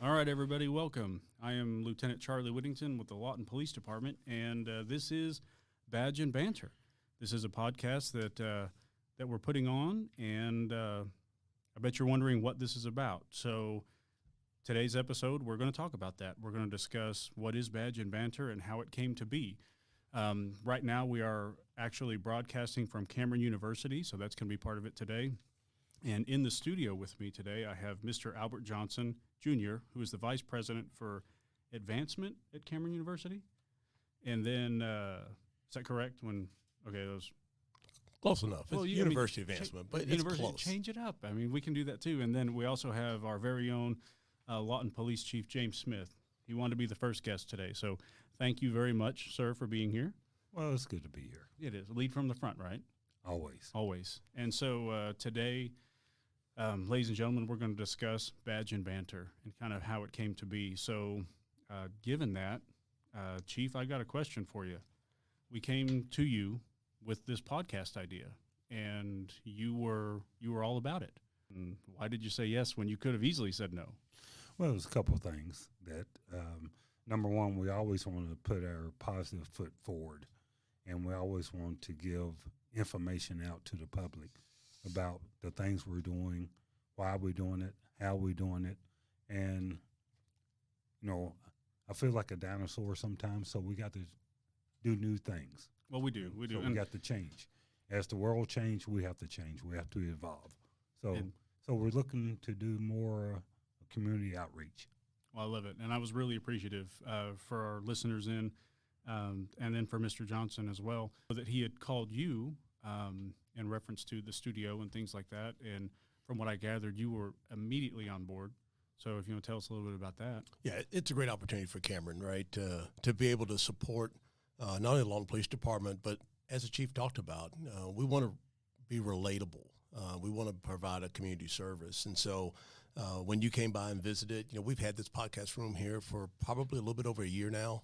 All right, everybody, welcome. I am Lieutenant Charlie Whittington with the Lawton Police Department, and this is Badge and Banter. This is a podcast that we're putting on, and I bet you're wondering what this is about. So today's episode, we're going to talk about that. We're going to discuss what is Badge and Banter and how it came to be. Right now, we are actually broadcasting from Cameron University, so that's going to be part of it today. And in the studio with me today, I have Mr. Albert Johnson, Jr., who is the Vice President for Advancement at Cameron University. And then, is that correct? Those Close enough. It's university advancement, but it's close. Change it up. I mean, we can do that too. And then we also have our very own Lawton Police Chief, James Smith. He wanted to be the first guest today. So thank you very much, sir, for being here. Well, it's good to be here. It is. Lead from the front, right? Always. And so today, ladies and gentlemen, we're going to discuss Badge and Banter and kind of how it came to be. So given that, Chief, I got a question for you. We came to you with this podcast idea, and you were all about it. And why did you say yes when you could have easily said no? Well, there's a couple of things that, number one, we always want to put our positive foot forward, and we always want to give information out to the public about the things we're doing, why we're doing it, how we're doing it. And, I feel like a dinosaur sometimes, so we got to do new things. Well, we do. So we got to change. As the world changes, we have to change. We have to evolve. So we're looking to do more community outreach. Well, I love it. And I was really appreciative for our listeners and then for Mr. Johnson as well, that he had called you in reference to the studio and things like that. And from what I gathered, you were immediately on board. So if you want to tell us a little bit about that. Yeah, it's a great opportunity for Cameron, right, to be able to support not only the Lawton Police Department, but as the chief talked about, we want to be relatable. We want to provide a community service. And so when you came by and visited, we've had this podcast room here for probably a little bit over a year now,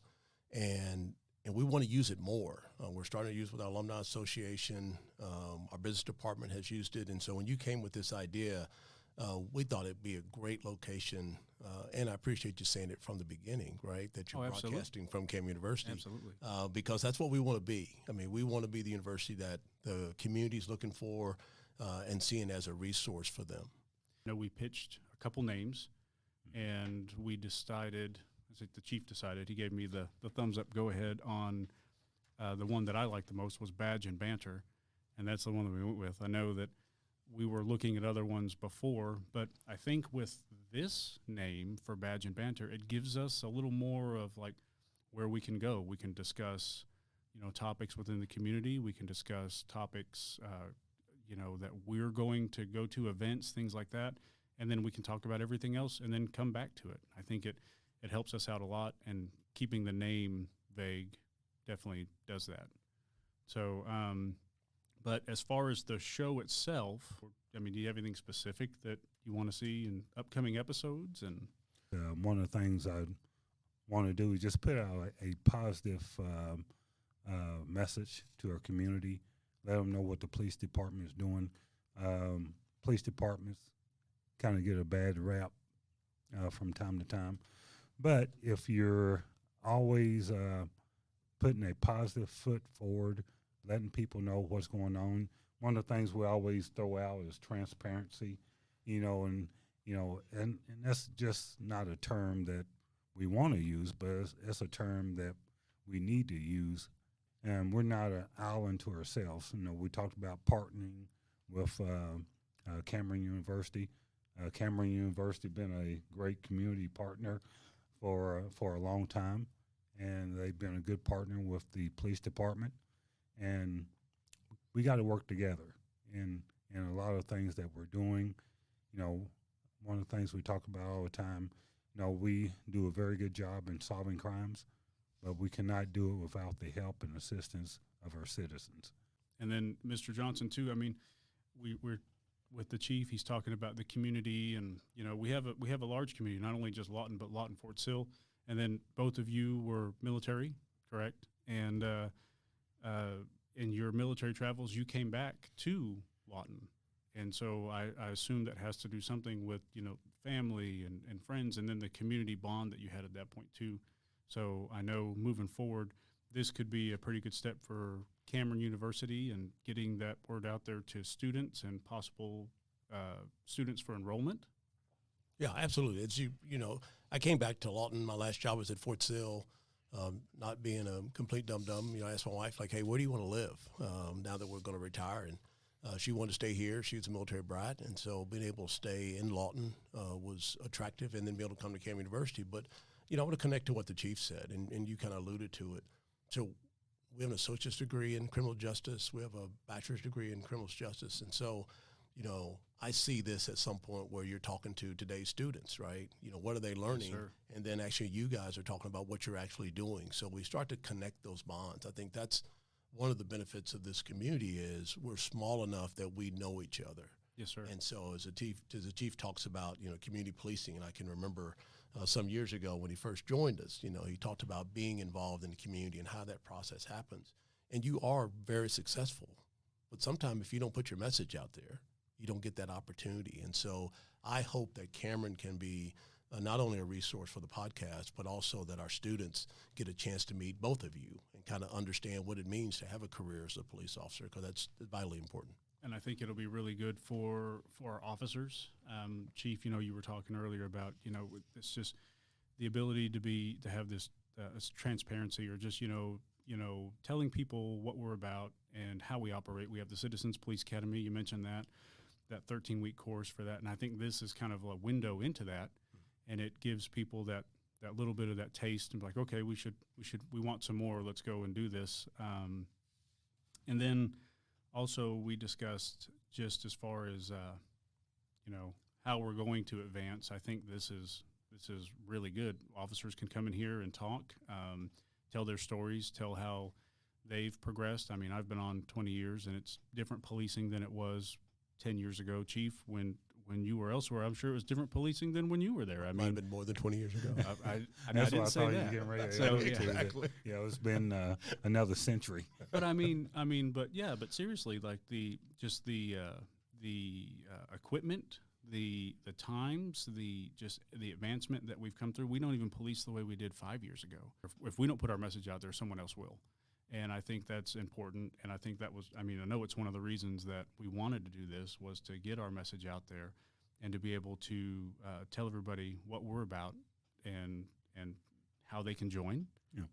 and we want to use it more. We're starting to use it with our Alumni Association. Our business department has used it. And so when you came with this idea, we thought it'd be a great location. And I appreciate you saying it from the beginning, right, that you're broadcasting from Cameron University. Absolutely. Because that's what we want to be. I mean, we want to be the university that the community's looking for and seeing as a resource for them. We pitched a couple names, and we decided, I think the chief decided, he gave me the thumbs up, go ahead on the one that I liked the most was Badge and Banter, and that's the one that we went with. I know that we were looking at other ones before, but I think with this name for Badge and Banter, it gives us a little more of like where we can go. We can discuss, topics within the community. We can discuss topics, that we're going to go to, events, things like that. And then we can talk about everything else and then come back to it. I think it helps us out a lot, and keeping the name vague definitely does that. So, but as far as the show itself, do you have anything specific that you want to see in upcoming episodes? And one of the things I want to do is just put out a positive message to our community, let them know what the police department is doing. Police departments kind of get a bad rap from time to time. But if you're always putting a positive foot forward, letting people know what's going on. One of the things we always throw out is transparency, and that's just not a term that we want to use, but it's a term that we need to use. And we're not an island to ourselves. We talked about partnering with Cameron University. Cameron University been a great community partner for a long time, and they've been a good partner with the police department. And we got to work together in a lot of things that we're doing. One of the things we talk about all the time, we do a very good job in solving crimes, but we cannot do it without the help and assistance of our citizens. And then Mr. Johnson, too, we're with the chief, he's talking about the community, and, we have a large community, not only just Lawton, but Lawton Fort Sill. And then both of you were military, correct? And in your military travels, you came back to Lawton And so I assume that has to do something with, family and friends, and then the community bond that you had at that point too. So I know moving forward, this could be a pretty good step for Cameron University and getting that word out there to students and possible students for enrollment. Yeah, absolutely. It's I came back to Lawton. My last job was at Fort Sill. Not being a complete dum-dum, I asked my wife, like, hey, where do you want to live now that we're going to retire? And she wanted to stay here. She was a military brat, and so being able to stay in Lawton was attractive, and then be able to come to Cameron University. But, I want to connect to what the chief said, and you kind of alluded to it. So we have an associate's degree in criminal justice. We have a bachelor's degree in criminal justice. And so, I see this at some point where you're talking to today's students, right? What are they learning? Yes, sir. And then actually you guys are talking about what you're actually doing. So we start to connect those bonds. I think that's one of the benefits of this community is we're small enough that we know each other. Yes, sir. And so as the chief talks about, community policing, and I can remember some years ago when he first joined us, he talked about being involved in the community and how that process happens. And you are very successful. But sometimes if you don't put your message out there, you don't get that opportunity. And so I hope that Cameron can be not only a resource for the podcast, but also that our students get a chance to meet both of you and kind of understand what it means to have a career as a police officer, because that's vitally important. And I think it'll be really good for our officers. Chief, you were talking earlier about, it's just the ability to have this transparency, or just, telling people what we're about and how we operate. We have the Citizens Police Academy. You mentioned that 13-week course for that. And I think this is kind of a window into that. And it gives people that little bit of that taste and be like, okay, we want some more. Let's go and do this. And then also we discussed just as far as, how we're going to advance. I think this is really good. Officers can come in here and talk, tell their stories, tell how they've progressed. I mean, I've been on 20 years, and it's different policing than it was 10 years ago, Chief, when you were elsewhere. I'm sure it was different policing than when you were there. I Might mean, have been more than 20 years ago. I That's didn't what I say thought you that. were getting ready to So, allude yeah. to, that, Exactly. it's been another century. But but seriously, like the equipment, the times, the advancement that we've come through. We don't even police the way we did 5 years ago. If we don't put our message out there, someone else will. And I think that's important. And I think that was, I know it's one of the reasons that we wanted to do this, was to get our message out there and to be able to tell everybody what we're about and how they can join,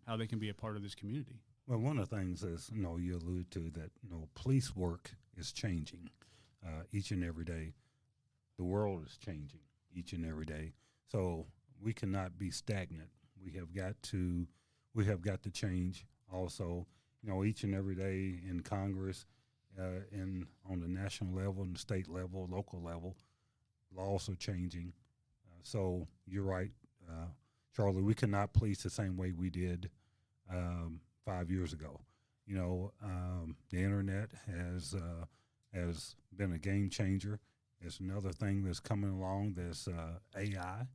how they can be a part of this community. Well, one of the things is, you allude to that, police work is changing each and every day. The world is changing each and every day. So we cannot be stagnant. We have got to change. Also, each and every day in Congress, on the national level, and the state level, local level, laws are changing. So you're right, Charlie. We cannot police the same way we did 5 years ago. The internet has been a game changer. There's another thing that's coming along. There's AI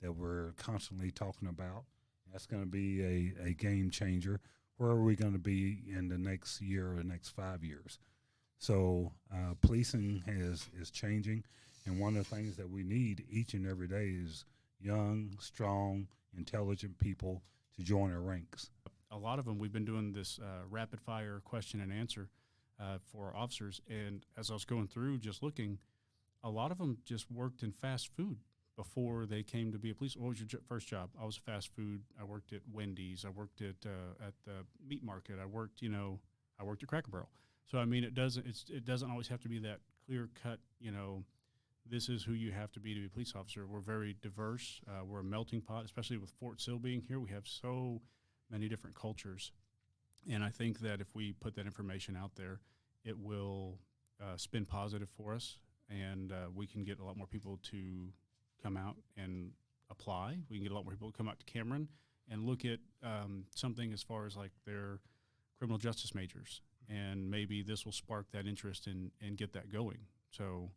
that we're constantly talking about. That's going to be a game changer. Where are we going to be in the next year or the next 5 years? So policing is changing, and one of the things that we need each and every day is young, strong, intelligent people to join our ranks. A lot of them, we've been doing this rapid fire question and answer for our officers, and as I was going through just looking, a lot of them just worked in fast food before they came to be a police. What was your first job? I was fast food. I worked at Wendy's. I worked at the meat market. I worked at Cracker Barrel. So it doesn't always have to be that clear cut. This is who you have to be a police officer. We're very diverse. We're a melting pot, especially with Fort Sill being here. We have so many different cultures, and I think that if we put that information out there, it will spin positive for us, and we can get a lot more people to come out and apply. We can get a lot more people to come out to Cameron and look at something as far as like their criminal justice majors, and maybe this will spark that interest and get that going. So,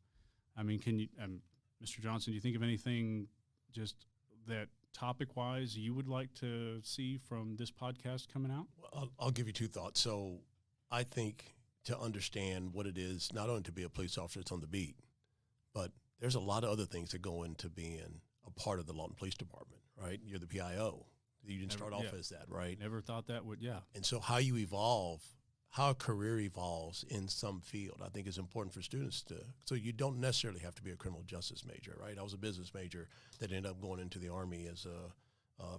can you, Mr. Johnson, do you think of anything just that topic-wise you would like to see from this podcast coming out? Well, I'll give you two thoughts. So I think to understand what it is, not only to be a police officer that's on the beat, but there's a lot of other things that go into being a part of the Lawton Police Department, right? You're the PIO. You didn't start off as that, right? Never thought that would, yeah. And so how you evolve, how a career evolves in some field, I think is important for students so you don't necessarily have to be a criminal justice major, right? I was a business major that ended up going into the Army as a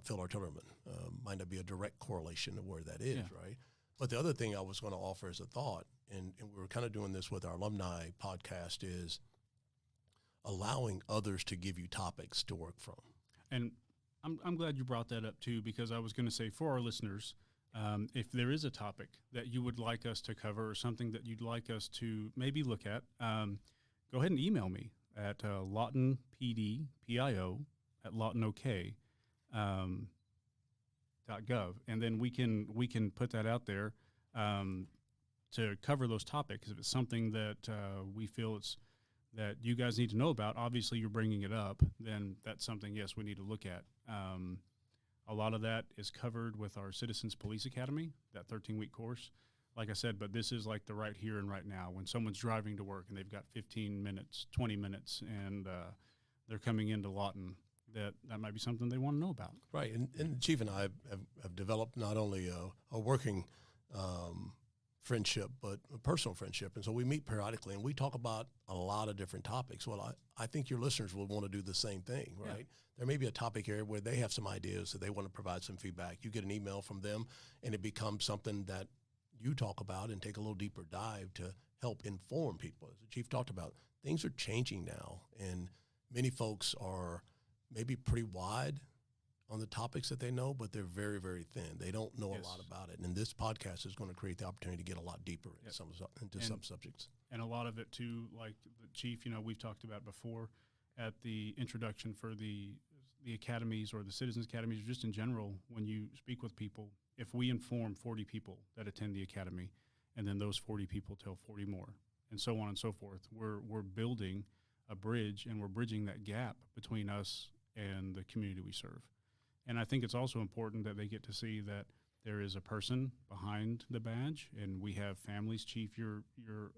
field artilleryman. Might not be a direct correlation to where that is, right? But the other thing I was going to offer as a thought, and we were kind of doing this with our alumni podcast, is allowing others to give you topics to work from. And I'm glad you brought that up too, because I was going to say for our listeners, if there is a topic that you would like us to cover or something that you'd like us to maybe look at, go ahead and email me at lawtonpdpio@lawtonok.gov, and then we can put that out there to cover those topics. If it's something that we feel that you guys need to know about, obviously you're bringing it up, then that's something, yes, we need to look at. A lot of that is covered with our Citizens Police Academy, that 13-week course. Like I said, but this is like the right here and right now. When someone's driving to work and they've got 15 minutes, 20 minutes, and they're coming into Lawton, that might be something they want to know about. Right, and Chief and I have developed not only a working friendship, but a personal friendship. And so we meet periodically, and we talk about a lot of different topics. Well, I think your listeners will want to do the same thing, right? Yeah. There may be a topic area where they have some ideas that they want to provide some feedback. You get an email from them, and it becomes something that you talk about and take a little deeper dive to help inform people. As the Chief talked about, things are changing now, and many folks are maybe pretty wide on the topics that they know, but they're very, very thin. They don't know a lot about it. And this podcast is going to create the opportunity to get a lot deeper into some subjects. And a lot of it too, like the Chief, we've talked about before at the introduction for the academies or the Citizens Academies, or just in general, when you speak with people, if we inform 40 people that attend the academy, and then those 40 people tell 40 more, and so on and so forth, we're building a bridge, and we're bridging that gap between us and the community we serve. And I think it's also important that they get to see that there is a person behind the badge, and we have families. Chief, you're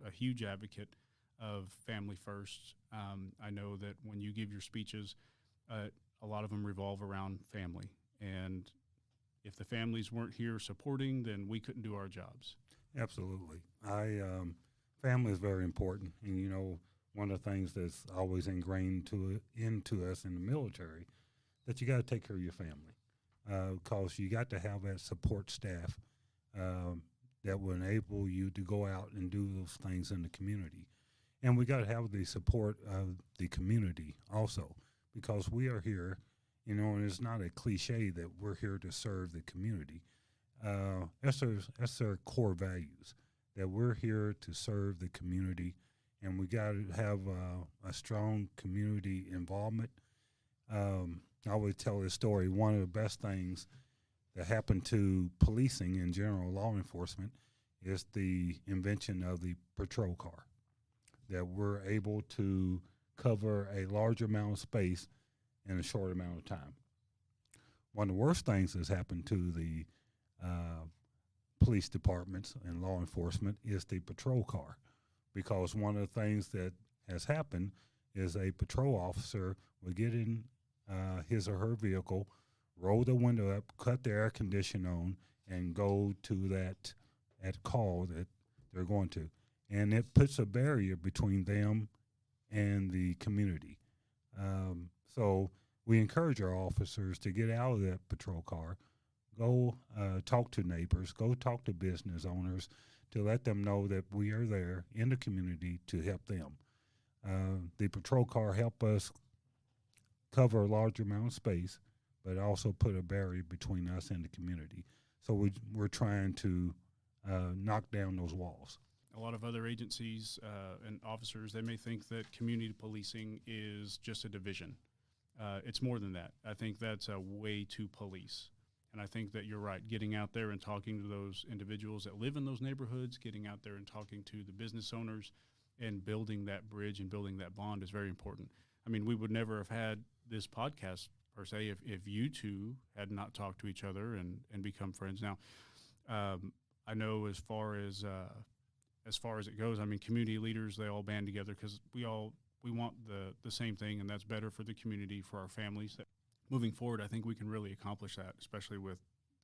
a huge advocate of family first. I know that when you give your speeches, a lot of them revolve around family. And if the families weren't here supporting, then we couldn't do our jobs. Absolutely. Family is very important. And, one of the things that's always ingrained into us in the military, that you got to take care of your family, because you got to have that support staff that will enable you to go out and do those things in the community. And we got to have the support of the community also, because we are here, and it's not a cliche that we're here to serve the community. That's their core values, that we're here to serve the community, and we got to have a strong community involvement. I always tell this story. One of the best things that happened to policing in general, law enforcement, is the invention of the patrol car, that we're able to cover a large amount of space in a short amount of time. One of the worst things that's happened to the police departments and law enforcement is the patrol car, because one of the things that has happened is a patrol officer will get in his or her vehicle, roll the window up, cut the air conditioner on, and go to that call that they're going to. And it puts a barrier between them and the community. So we encourage our officers to get out of that patrol car, go talk to neighbors, go talk to business owners, to let them know that we are there in the community to help them. The patrol car help us cover a large amount of space, but also put a barrier between us and the community. So we're trying to knock down those walls. A lot of other agencies and officers, they may think that community policing is just a division. It's more than that. I think that's a way to police. And I think that you're right, getting out there and talking to those individuals that live in those neighborhoods, getting out there and talking to the business owners and building that bridge and building that bond is very important. I mean, we would never have had this podcast per se if you two had not talked to each other and become friends. Now, I know as far as as far as it goes, I mean, community leaders, they all band together because we want the same thing, and that's better for the community, for our families. Moving forward, I think we can really accomplish that, especially with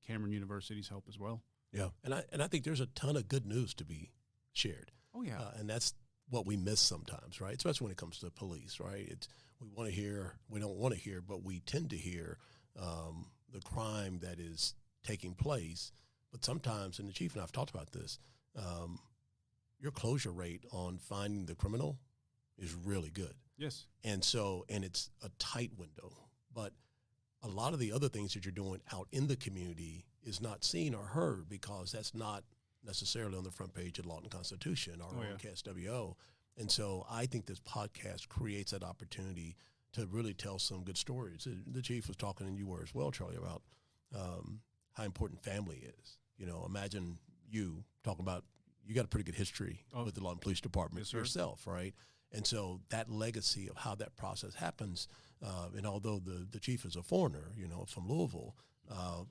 Cameron University's help as well. Yeah, and I think there's a ton of good news to be shared. Oh, yeah. And that's what we miss sometimes, right? Especially when it comes to police, right? It's we want to hear, we don't want to hear, but we tend to hear the crime that is taking place. But sometimes, and the chief and I've talked about this, your closure rate on finding the criminal is really good. Yes. And it's a tight window. But a lot of the other things that you're doing out in the community is not seen or heard because that's not necessarily on the front page of Lawton Constitution or on KSWO. And so I think this podcast creates that opportunity to really tell some good stories. The chief was talking, and you were as well, Charlie, about how important family is. You know, imagine you talking about, you got a pretty good history with the Lawton Police Department yourself, right? And so that legacy of how that process happens, and although the chief is a foreigner, you know, from Louisville,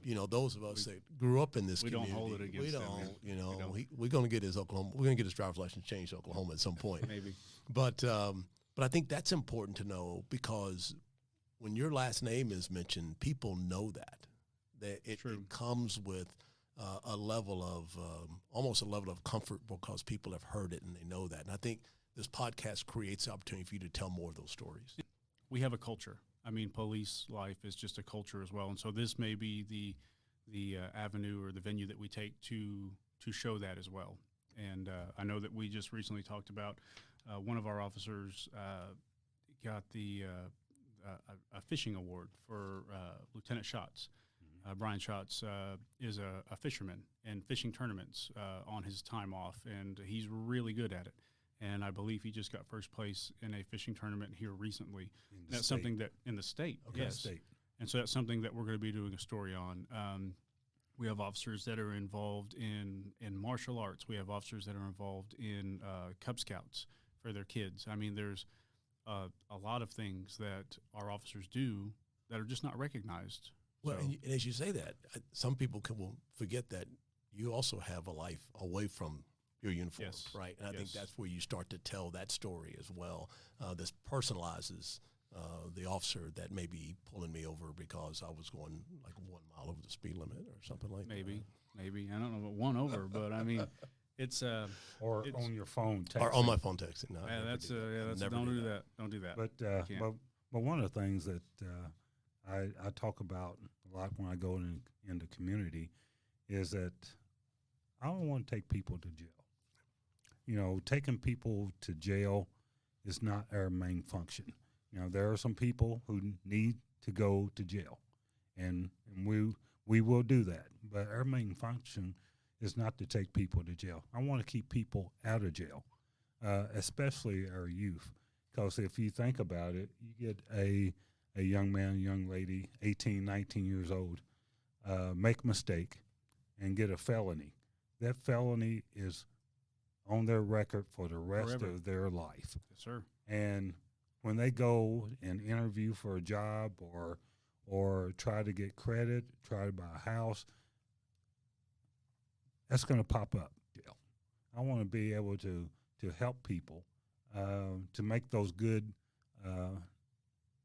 you know, those of us that grew up in this community, don't hold it against them. You know, we're going to get his driver's license changed to Oklahoma at some point. Maybe. But I think that's important to know because when your last name is mentioned, people know that it comes with a level of almost a level of comfort because people have heard it and they know that. And I think this podcast creates the opportunity for you to tell more of those stories. We have a culture. I mean, police life is just a culture as well. And so this may be the avenue or the venue that we take to show that as well. And I know that we just recently talked about one of our officers got a fishing award for Lieutenant Schatz. Brian Schatz is a fisherman in fishing tournaments on his time off, and he's really good at it. And I believe he just got first place in a fishing tournament here recently. That's something that in the state, yes. And so that's something that we're going to be doing a story on. We have officers that are involved in martial arts. We have officers that are involved in Cub Scouts for their kids. I mean, there's a lot of things that our officers do that are just not recognized. Well, and as you say that, some people will forget that you also have a life away from your uniform, right? And I think that's where you start to tell that story as well. This personalizes the officer that may be pulling me over because I was going like 1 mile over the speed limit or something like that. Maybe. I don't know about one over, but I mean, it's or on your phone texting. Or on my phone texting. No, don't do that. Don't do that. But one of the things that I talk about a lot when I go in the community is that I don't want to take people to jail. You know, taking people to jail is not our main function. You know, there are some people who need to go to jail, and we will do that. But our main function is not to take people to jail. I want to keep people out of jail, especially our youth, because if you think about it, you get a young man, young lady, 18, 19 years old, make a mistake and get a felony. That felony is on their record for the rest of their life. Yes, sir. And when they go and interview for a job or try to get credit, try to buy a house, that's going to pop up. I want to be able to help people to make those good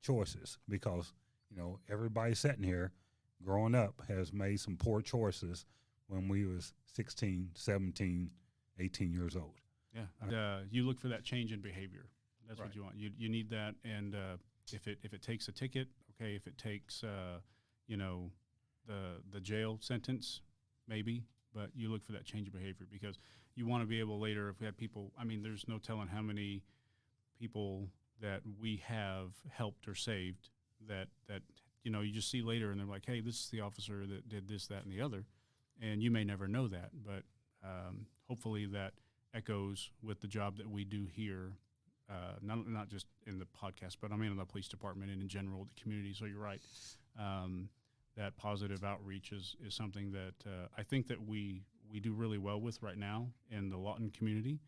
choices because, you know, everybody sitting here growing up has made some poor choices when we was 16, 17, 18 years old. Yeah, you look for that change in behavior. That's what you want. You need that, and if it takes a ticket, okay. If it takes the jail sentence, maybe. But you look for that change of behavior because you want to be able later. If we have people, I mean, there's no telling how many people that we have helped or saved that you just see later, and they're like, hey, this is the officer that did this, that, and the other, and you may never know that, but hopefully that echoes with the job that we do here, not just in the podcast, but I mean in the police department and in general the community. So you're right, that positive outreach is something that I think that we do really well with right now in the Lawton community,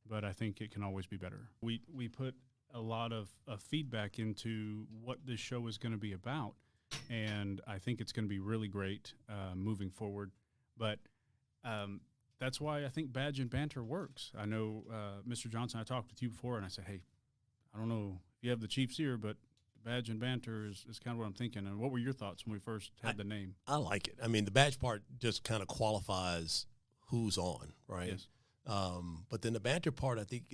but I think it can always be better. We put a lot of feedback into what this show is going to be about, and I think it's going to be really great moving forward. But that's why I think badge and banter works. I know, Mr. Johnson, I talked with you before, and I said, hey, I don't know if you have the Chiefs here, but badge and banter is kind of what I'm thinking. And what were your thoughts when we first had the name? I like it. I mean, the badge part just kind of qualifies who's on, right? Yes. But then the banter part, I think,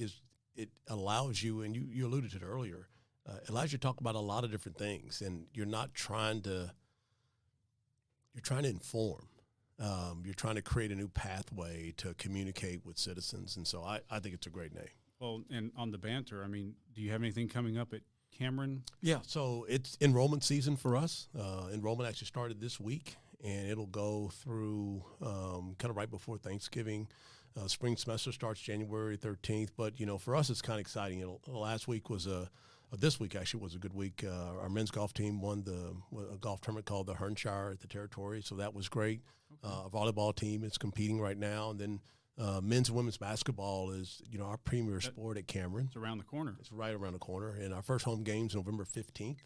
it allows you, and you alluded to it earlier, it allows you to talk about a lot of different things, and you're trying to inform. You're trying to create a new pathway to communicate with citizens, and so I think it's a great name. Well, and on the banter, I mean, do you have anything coming up at Cameron? Yeah, so it's enrollment season for us. Enrollment actually started this week, and it'll go through kind of right before Thanksgiving. Spring semester starts January 13th, but, for us it's kind of exciting. Last week was this week actually was a good week. Our men's golf team won a golf tournament called the Hernshire at the Territory, so that was great. Okay. Our volleyball team is competing right now, and then men's and women's basketball is, our premier sport at Cameron. It's around the corner. It's right around the corner, and our first home game's November 15th.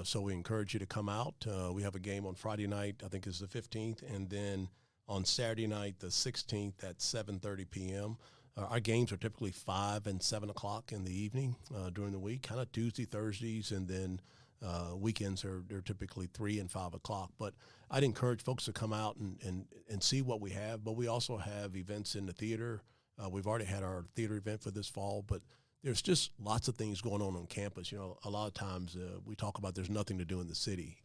So we encourage you to come out. We have a game on Friday night, I think is the 15th, and then on Saturday night, the 16th at 7:30 p.m. Our games are typically 5 and 7 o'clock in the evening during the week, kind of Tuesday, Thursdays, and then weekends they're typically 3 and 5 o'clock. But I'd encourage folks to come out and see what we have. But we also have events in the theater. We've already had our theater event for this fall, but there's just lots of things going on campus. A lot of times we talk about there's nothing to do in the city.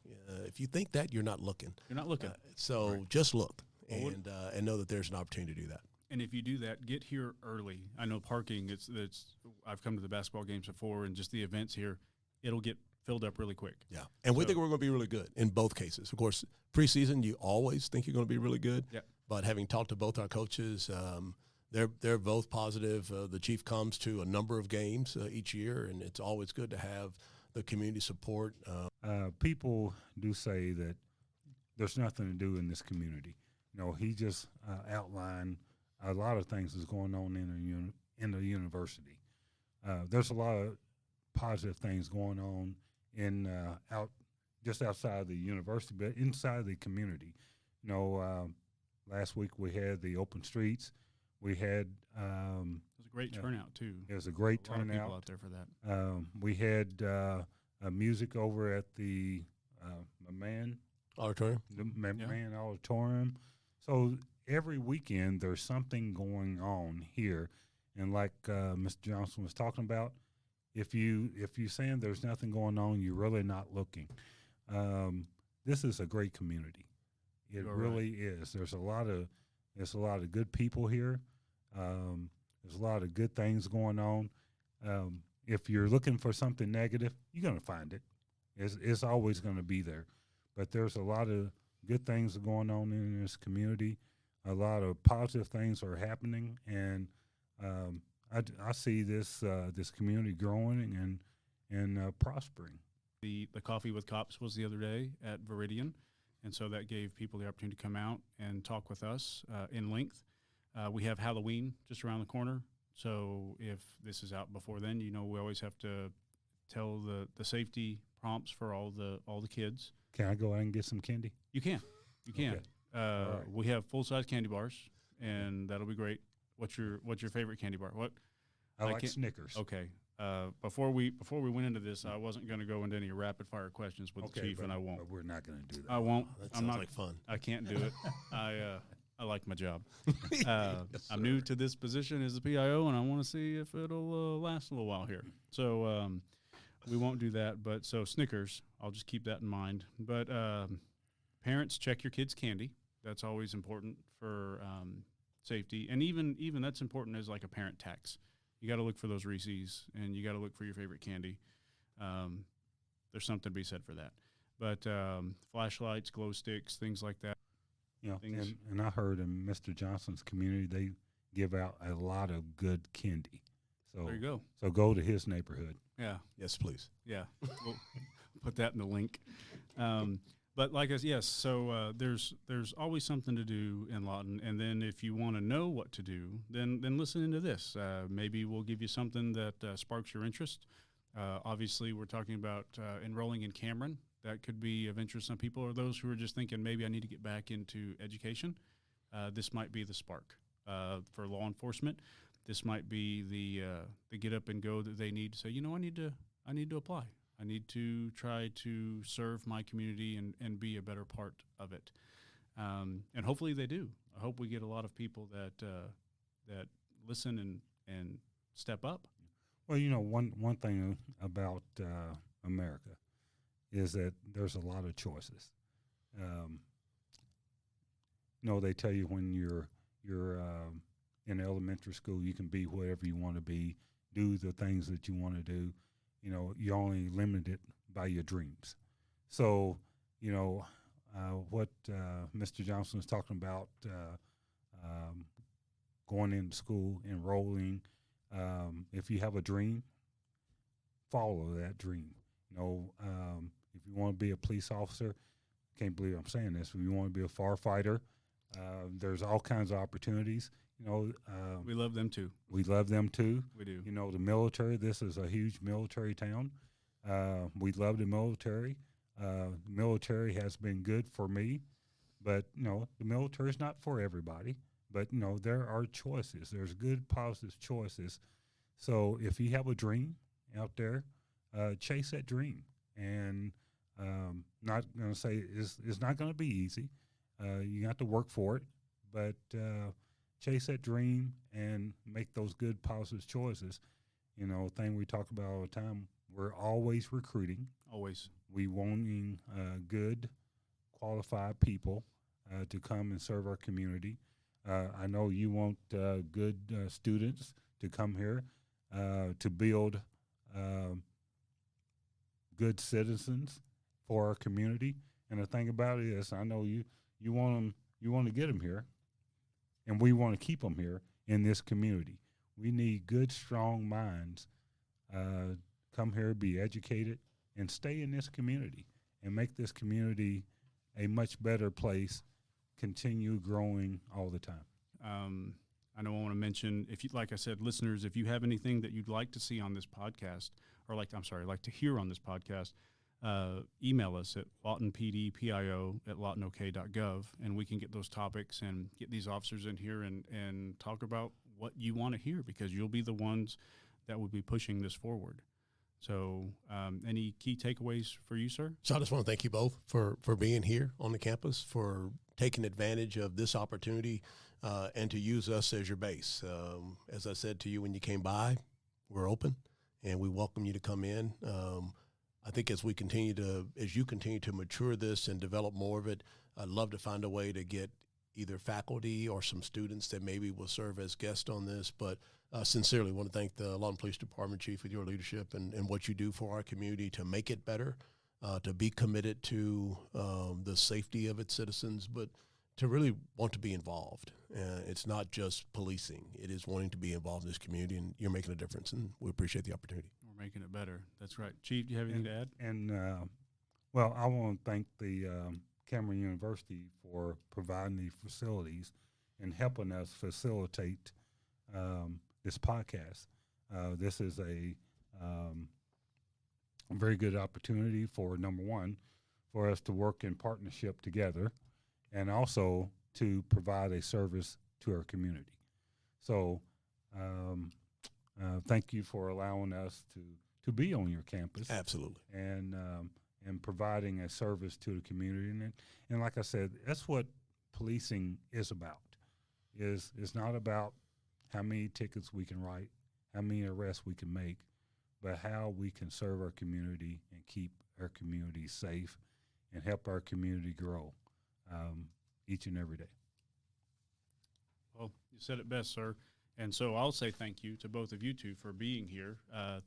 If you think that, you're not looking. You're not looking. So Right. just look Well, and know that there's an opportunity to do that. And if you do that, get here early. I know parking, it's I've come to the basketball games before, and just the events here, it'll get filled up really quick. Yeah, and we So- think we're going to be really good in both cases. Of course, preseason, you always think you're going to be really good. Yeah. But having talked to both our coaches, they're both positive. The chief comes to a number of games each year, and it's always good to have the community support. People do say that there's nothing to do in this community. He just outlined a lot of things that's going on in the university. There's a lot of positive things going on just outside the university, but inside the community. Last week we had the open streets. We had It was a great turnout, too. it was a great A lot of people turnout. out there for that. We had music over at the McMahon Auditorium. McMahon Auditorium. So every weekend there's something going on here, and like Mr. Johnson was talking about, if you saying there's nothing going on, you're really not looking. This is a great community. It You're really is. There's a lot of good people here. There's a lot of good things going on. If you're looking for something negative, you're going to find it. It's always going to be there. But there's a lot of good things going on in this community. A lot of positive things are happening, and I see this community growing and prospering. The Coffee with Cops was the other day at Veridian, and so that gave people the opportunity to come out and talk with us in length. We have Halloween just around the corner, so if this is out before then, we always have to tell the safety prompts for all the kids. Can I go out and get some candy? You can. Okay. Right. We have full-size candy bars, and that'll be great. What's your favorite candy bar? What? I like can't- Snickers. Okay. Before we went into this, I wasn't going to go into any rapid-fire questions with the chief, and I won't. But we're not going to do that. I won't. That I'm sounds not. like fun. I can't do it. I like my job. Yes, I'm new to this position as the PIO, and I want to see if it'll last a little while here. So we won't do that. But so Snickers, I'll just keep that in mind. But parents, check your kids' candy. That's always important for safety, and even that's important as like a parent tax. You got to look for those Reese's, and you got to look for your favorite candy. There's something to be said for that. But flashlights, glow sticks, things like that. Things. And I heard in Mr. Johnson's community they give out a lot of good candy. So There you go. So go to his neighborhood. Yeah, Yes, please. yeah. We'll put that in the link. But like I said, yes, so there's always something to do in Lawton. And then if you want to know what to do, then listen into this. Maybe we'll give you something that sparks your interest. Obviously, we're talking about enrolling in Cameron. That could be of interest to some people, or those who are just thinking maybe I need to get back into education. This might be the spark. for law enforcement. This might be the get up and go that they need to say, I need to apply. I need to try to serve my community and be a better part of it. And hopefully they do. I hope we get a lot of people that listen and step up. Well, one thing about America is that there's a lot of choices. They tell you when you're in elementary school, you can be whatever you want to be, do the things that you want to do. You're only limited by your dreams. So, what Mr. Johnson was talking about, going into school, enrolling. If you have a dream, follow that dream. If you want to be a police officer, can't believe I'm saying this. If you want to be a firefighter, there's all kinds of opportunities. We love them too. We love them too. We do. The military. This is a huge military town. We love the military. Military has been good for me, but the military is not for everybody. But there are choices. There's good, positive choices. So if you have a dream out there, chase that dream. And not going to say it's not going to be easy. You have to work for it, but chase that dream and make those good, positive choices. Thing we talk about all the time. We're always recruiting. Always. We wanting good, qualified people to come and serve our community. I know you want good students to come here to build good citizens for our community. And the thing about it is, I know you want to get them here, and we want to keep them here in this community. We need good, strong minds come here, be educated, and stay in this community and make this community a much better place, continue growing all the time. I know I want to mention, like I said, listeners, if you have anything that you'd like to see on this podcast, or like to hear on this podcast, email us at lawtonpdpio@lawtonok.gov, and we can get those topics and get these officers in here and talk about what you want to hear, because you'll be the ones that will be pushing this forward. So any key takeaways for you, sir? So I just want to thank you both for being here on the campus, for taking advantage of this opportunity and to use us as your base. As I said to you when you came by, we're open and we welcome you to come in. I think as you continue to mature this and develop more of it, I'd love to find a way to get either faculty or some students that maybe will serve as guests on this. But sincerely want to thank the Lawton Police Department, Chief, with your leadership and what you do for our community to make it better, to be committed to the safety of its citizens, but to really want to be involved. It's not just policing. It is wanting to be involved in this community, and you're making a difference, and we appreciate the opportunity. We're making it better. That's right. Chief, do you have anything to add? And, well, I want to thank the Cameron University for providing the facilities and helping us facilitate this podcast. This is a very good opportunity for, number one, for us to work in partnership together, and also to provide a service to our community. So thank you for allowing us to be on your campus. Absolutely. And providing a service to the community. And like I said, that's what policing is about. It's not about how many tickets we can write, how many arrests we can make, but how we can serve our community and keep our community safe and help our community grow each and every day. Well, you said it best, sir. And so I'll say thank you to both of you two for being here.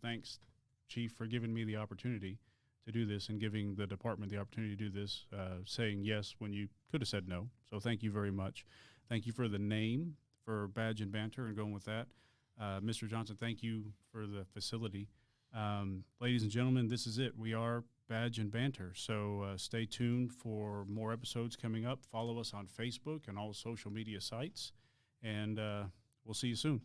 Thanks, Chief, for giving me the opportunity to do this and giving the department the opportunity to do this, saying yes when you could have said no. So thank you very much. Thank you for the name, for Badge and Banter, and going with that. Mr. Johnson, thank you for the facility. Ladies and gentlemen, this is it. We are Badge and Banter. So stay tuned for more episodes coming up. Follow us on Facebook and all social media sites, and we'll see you soon.